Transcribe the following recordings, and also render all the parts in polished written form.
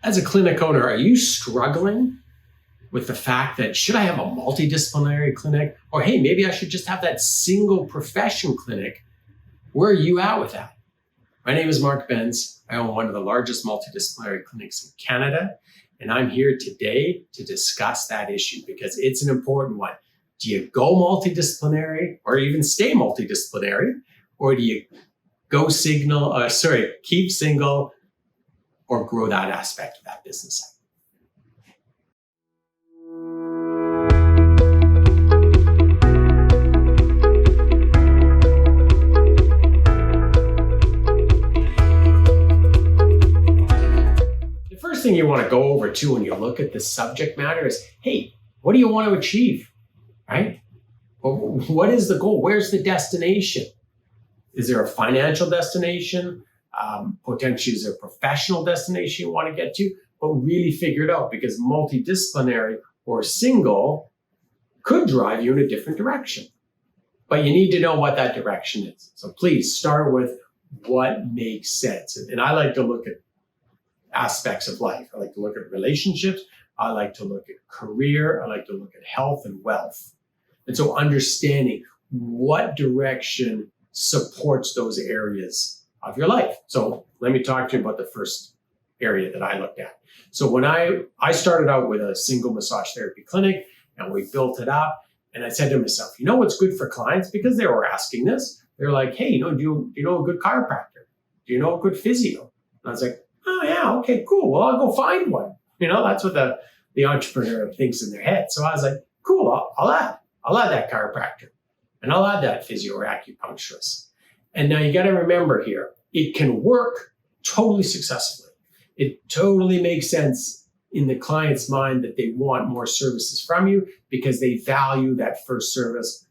As a clinic owner, are you struggling with the fact that should I have a multidisciplinary clinic? Or hey, maybe I should just have that single profession clinic. Where are you at with that? My name is Mark Benz. I own one of the largest multidisciplinary clinics in Canada. And I'm here today to discuss that issue because it's an important one. Do you go multidisciplinary or even stay multidisciplinary? Or do you keep single or grow that aspect of that business? The first thing you want to go over too when you look at the subject matter is, hey, what do you want to achieve, right? What is the goal? Where's the destination? Is there a financial destination? Potentially is there a professional destination you want to get to? But really figure it out because multidisciplinary or single could drive you in a different direction. But you need to know what that direction is. So please start with what makes sense. And I like to look at aspects of life. I like to look at relationships. I like to look at career. I like to look at health and wealth. And so understanding what direction supports those areas of your life. So let me talk to you about the first area that I looked at. So when I started out with a single massage therapy clinic and we built it up, and I said to myself, you know what's good for clients? Because they were asking this. They're like, hey, do you know a good chiropractor? Do you know a good physio? And I was like, oh yeah, okay, cool. Well, I'll go find one. That's what the entrepreneur thinks in their head. So I was like, cool, I'll add that chiropractor and I'll add that physio or acupuncturist. And now you got to remember here, it can work totally successfully. It totally makes sense in the client's mind that they want more services from you because they value that first service.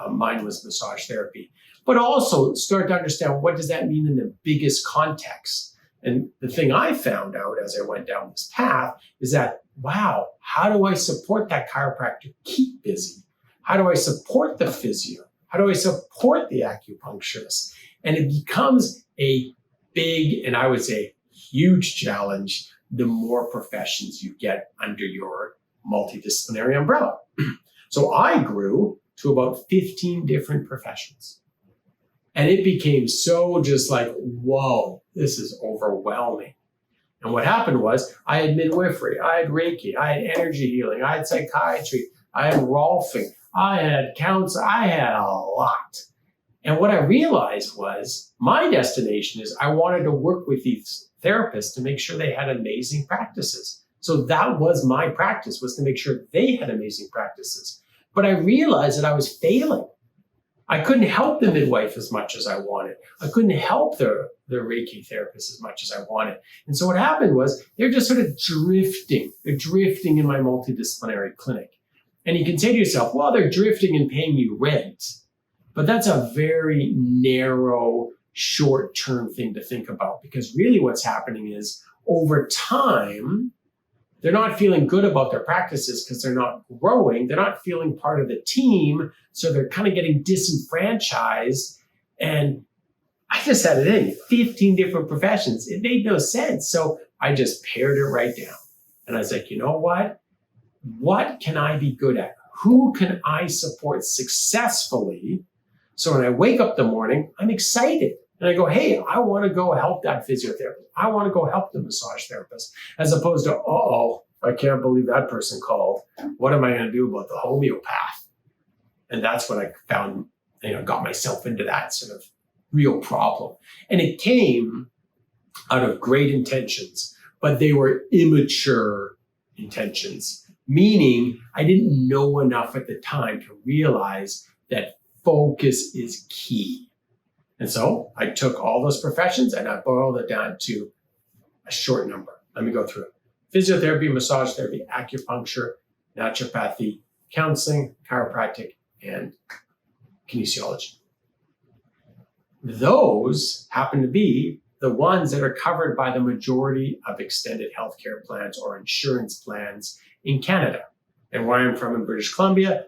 Mine was massage therapy. But also start to understand what does that mean in the biggest context. And the thing I found out as I went down this path is that, wow, how do I support that chiropractor keep busy? How do I support the physio? How do I support the acupuncturist? And it becomes a big, and I would say huge challenge, the more professions you get under your multidisciplinary umbrella. So I grew to about 15 different professions. And it became so just like, whoa, this is overwhelming. And what happened was I had midwifery, I had Reiki, I had energy healing, I had psychiatry, I had Rolfing, I had counseling, I had a lot. And what I realized was my destination is I wanted to work with these therapists to make sure they had amazing practices. So that was my practice, was to make sure they had amazing practices. But I realized that I was failing. I couldn't help the midwife as much as I wanted. I couldn't help the Reiki therapist as much as I wanted. And so what happened was they're just sort of drifting. They're drifting in my multidisciplinary clinic. And you can say to yourself, well, they're drifting and paying you rent. But that's a very narrow, short-term thing to think about because really what's happening is over time, they're not feeling good about their practices because they're not growing. They're not feeling part of the team. So they're kind of getting disenfranchised. And I just had it in 15 different professions. It made no sense. So I just pared it right down. And I was like, you know what? What can I be good at? Who can I support successfully? So when I wake up in the morning, I'm excited. And I go, hey, I want to go help that physiotherapist. I want to go help the massage therapist. As opposed to, I can't believe that person called. What am I going to do about the homeopath? And that's when I found, got myself into that sort of real problem. And it came out of great intentions, but they were immature intentions, meaning I didn't know enough at the time to realize that focus is key. And so I took all those professions and I boiled it down to a short number. Let me go through it. Physiotherapy, massage therapy, acupuncture, naturopathy, counseling, chiropractic, and kinesiology. Those happen to be the ones that are covered by the majority of extended healthcare plans or insurance plans in Canada. And where I'm from in British Columbia,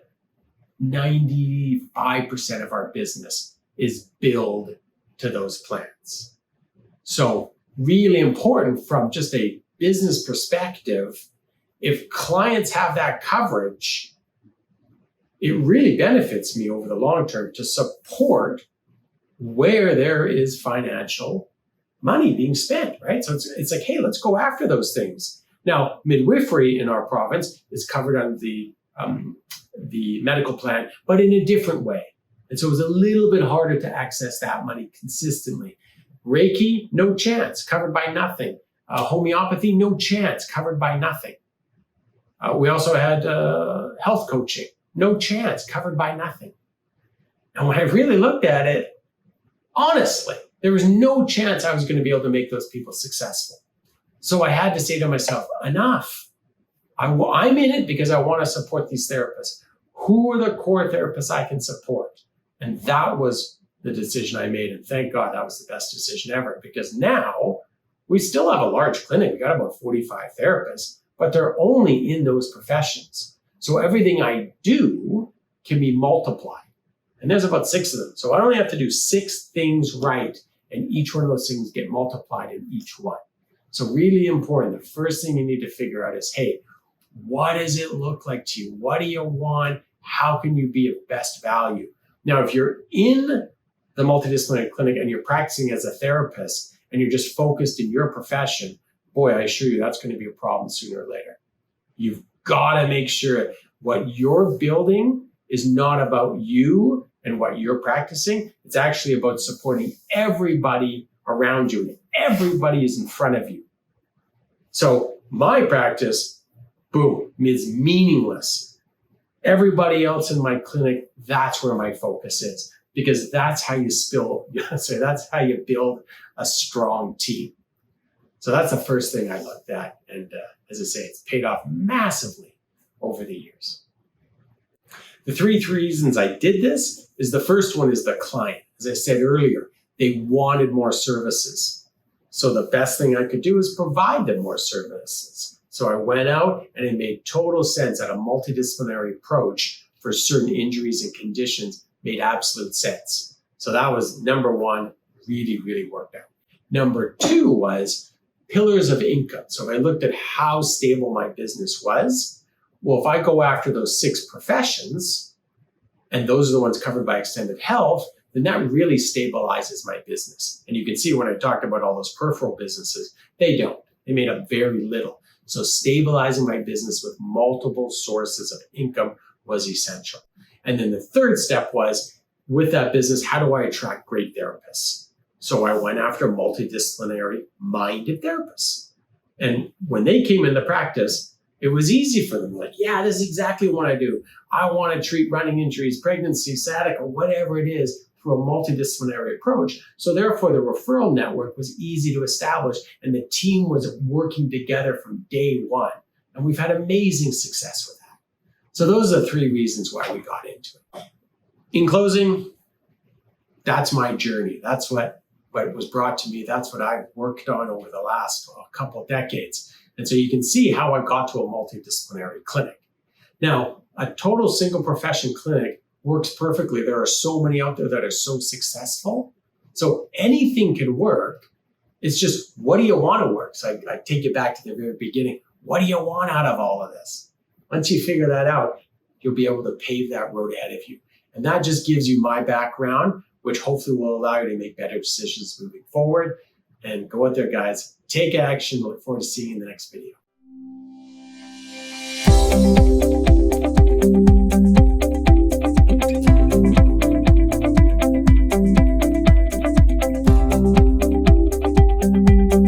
95% of our business is billed to those plans. So really important from just a business perspective, if clients have that coverage, it really benefits me over the long term to support where there is financial money being spent, right? So it's like, hey, let's go after those things. Now, midwifery in our province is covered under the medical plan, but in a different way. And so it was a little bit harder to access that money consistently. Reiki, no chance, covered by nothing. Homeopathy, no chance, covered by nothing. We also had health coaching, no chance, covered by nothing. And when I really looked at it, honestly, there was no chance I was going to be able to make those people successful. So I had to say to myself, enough. I'm in it because I want to support these therapists. Who are the core therapists I can support? And that was the decision I made. And thank God that was the best decision ever, because now we still have a large clinic. We got about 45 therapists, but they're only in those professions. So everything I do can be multiplied. And there's about 6 of them. So I only have to do 6 things right, and each one of those things get multiplied in each one. So really important. The first thing you need to figure out is, hey, what does it look like to you? What do you want? How can you be of best value? Now, if you're in the multidisciplinary clinic and you're practicing as a therapist and you're just focused in your profession, boy, I assure you that's going to be a problem sooner or later. You've got to make sure what you're building is not about you and what you're practicing. It's actually about supporting everybody around you, and everybody is in front of you. So my practice, boom, is meaningless. Everybody else in my clinic, that's where my focus is, because that's how you that's how you build a strong team. So that's the first thing I looked at. And as I say, it's paid off massively over the years. The 3 reasons I did this is, the first one is the client. As I said earlier, they wanted more services. So the best thing I could do is provide them more services. So I went out, and it made total sense that a multidisciplinary approach for certain injuries and conditions made absolute sense. So that was number 1, really, really worked out. Number 2 was pillars of income. So I looked at how stable my business was. Well, if I go after those 6 professions, and those are the ones covered by extended health, then that really stabilizes my business. And you can see when I talked about all those peripheral businesses, they don't. They made up very little. So stabilizing my business with multiple sources of income was essential. And then the third step was, with that business, how do I attract great therapists? So I went after multidisciplinary minded therapists. And when they came into practice, it was easy for them. Like, yeah, this is exactly what I do. I want to treat running injuries, pregnancy, sciatica, whatever it is, through a multidisciplinary approach. So therefore, the referral network was easy to establish, and the team was working together from day one. And we've had amazing success with that. So those are the 3 reasons why we got into it. In closing, that's my journey. That's what was brought to me. That's what I've worked on over the last couple of decades. And so you can see how I got to a multidisciplinary clinic. Now, a total single profession clinic works perfectly. There are so many out there that are so successful. So anything can work. It's just, what do you want to work? So I take you back to the very beginning. What do you want out of all of this? Once you figure that out, you'll be able to pave that road ahead of you. And that just gives you my background, which hopefully will allow you to make better decisions moving forward. And go out there, guys. Take action. Look forward to seeing you in the next video.